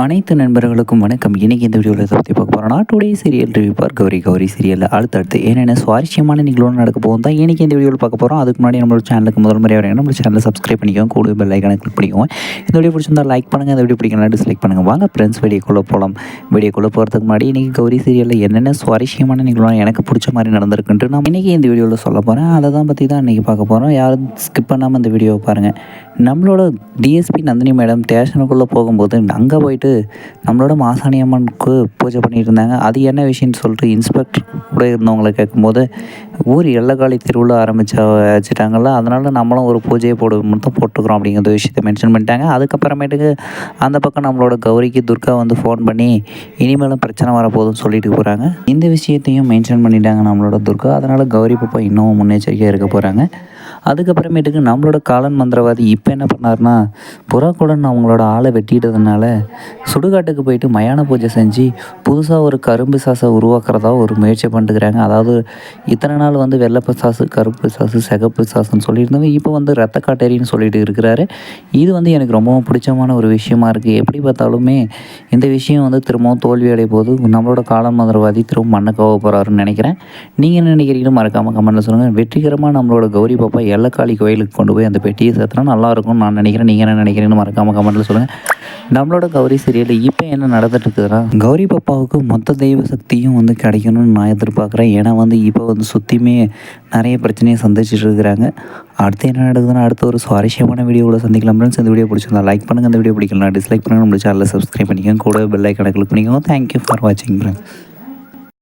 அனைத்து நண்பர்களுக்கும் வணக்கம். இன்றைக்கி இந்த வீடியோவில் இதை பற்றி பார்க்க போகிறோம்னா டுடே சீரியல் ரிவ்யூ பார் கௌரி கௌரி சீரியலில் அடுத்தடுத்து என்னென்ன சுவாரஸ்யமான நிகழ்வு நடக்க போகும் தான் இன்றைக்கி இந்த வீடியோவில் பார்க்க போகிறோம். அதுக்கு முன்னாடி நம்மளோட சேனலுக்கு முதல் முறையாக வரீங்கன்னா நம்ம சேனலை சப்ஸ்கிரைப் பண்ணிக்கோங்க, கூட பெல் ஐக்கானை கிளிக் பண்ணிக்கோங்க. இந்த வீடியோ பிடிச்சிருந்தால் லைக் பண்ணுங்கள், இந்த வீடியோ பிடிக்கலாம் டிஸ்லைக் பண்ணுங்கள். வாங்க ஃப்ரெண்ட்ஸ் வீடியோக்குள்ளே போகலாம். வீடியோக்குள்ளே போகிறதுக்கு முன்னாடி இன்றைக்கி கௌரி சீரியலில் என்னென்ன சுவாரஸ்யமான நிகழ்வு எனக்கு பிடிச்ச மாதிரி நடந்திருக்குன்ட்டு நான் இன்றைக்கி இந்த வீடியோவில் சொல்ல போகிறேன். அதை தான் பற்றி தான் இன்றைக்கி பார்க்க போகிறோம். யாரும் ஸ்கிப் பண்ணாமல் இந்த வீடியோவை பாருங்கள். நம்மளோட டிஎஸ்பி நந்தினி மேடம் ஸ்டேஷனுக்குள்ளே போகும்போது அங்கே போயிட்டு நம்மளோட மாசாணி அம்மனுக்கு பூஜை பண்ணிட்டு இருந்தாங்க. அது என்ன விஷயம்னு சொல்லிட்டு இன்ஸ்பெக்டர் கூட இருந்தவங்களை கேட்கும்போது ஊர் எல்லைக்காலி திருவிழா வச்சுட்டாங்கல்ல, அதனால நம்மளும் ஒரு பூஜையை மட்டும் போட்டுக்கிறோம் அப்படிங்கிற விஷயத்தை மென்ஷன் பண்ணிட்டாங்க. அதுக்கப்புறமேட்டுக்கு அந்த பக்கம் நம்மளோட கௌரிக்கு துர்கா வந்து ஃபோன் பண்ணி இனிமேலும் பிரச்சனை வரப்போகுதுன்னு சொல்லிட்டு போகிறாங்க. இந்த விஷயத்தையும் மென்ஷன் பண்ணிட்டாங்க நம்மளோட துர்கா. அதனால் கௌரி பாப்பா இன்னும் முன்னெச்சரிக்கையாக இருக்க போகிறாங்க. அதுக்கப்புறமேட்டுக்கு நம்மளோட காலன் மந்திரவாதி இப்போ என்ன பண்ணார்னா, புறாக்குடன் அவங்களோட ஆளை வெட்டிட்டதுனால சுடுகாட்டுக்கு போயிட்டு மயான பூஜை செஞ்சு புதுசாக ஒரு கரும்பு சாசை உருவாக்குறதா ஒரு முயற்சி பண்ணிட்டுக்கிறாங்க. அதாவது இத்தனை நாள் வந்து வெள்ளை சாசு, கருப்பு சாசு, சிகப்பு சாசுன்னு சொல்லியிருந்தவங்க இப்போ வந்து ரத்த காட்டேரின்னு சொல்லிட்டு இருக்கிறாரு. இது வந்து எனக்கு ரொம்பவும் பிடிச்சமான ஒரு விஷயமா இருக்குது. எப்படி பார்த்தாலுமே இந்த விஷயம் வந்து திரும்பவும் தோல்வி அடைய போது நம்மளோட காலன் மந்திரவாதி திரும்ப மண்ணை கவ போகிறாருன்னு நினைக்கிறேன். நீங்கள் என்ன நினைக்கிறீங்கன்னு மறக்காமல் கமெண்ட்டில் சொல்லுங்கள். வெற்றிகரமாக நம்மளோட கௌரி பாப்பா எல்லக்காளி கோயிலுக்கு கொண்டு போய் அந்த பெட்டியை சேர்த்துனா நல்லாயிருக்கும்னு நான் நினைக்கிறேன். நீங்கள் என்ன நினைக்கிறீங்கன்னு மறக்காமல் கமெண்ட்டில் சொல்லுங்கள். நம்மளோட கௌரி சீரியலில் இப்போ என்ன நடந்துட்டு இருக்குதுன்னா, கௌரி பாப்பாவுக்கு மொத்த தெய்வ சக்தியும் வந்து கிடைக்கணும்னு நான் எதிர்பார்க்குறேன். ஏன்னா வந்து இப்போ வந்து சுற்றியுமே நிறைய பிரச்சனையை சந்திச்சுட்டு இருக்கிறாங்க. அடுத்து என்ன நடக்குதுன்னா அடுத்த ஒரு சுவாரஸ்யமான வீடியோவில் சந்திக்கலாம் ஃப்ரெண்ட்ஸ். இந்த வீடியோ பிடிச்சிருந்தா லைக் பண்ணுங்கள், இந்த வீடியோ பிடிக்கலாம் டிஸ்லைக் பண்ணுங்கள், நம்ம சேனலை சப்ஸ்கிரைப் பண்ணிக்கோங்க, கூட பெல் ஐக்கானை கிளிக் பண்ணிக்கோங்க. தேங்க்யூ ஃபார் வாட்சிங் ஃப்ரெண்ட்ஸ்.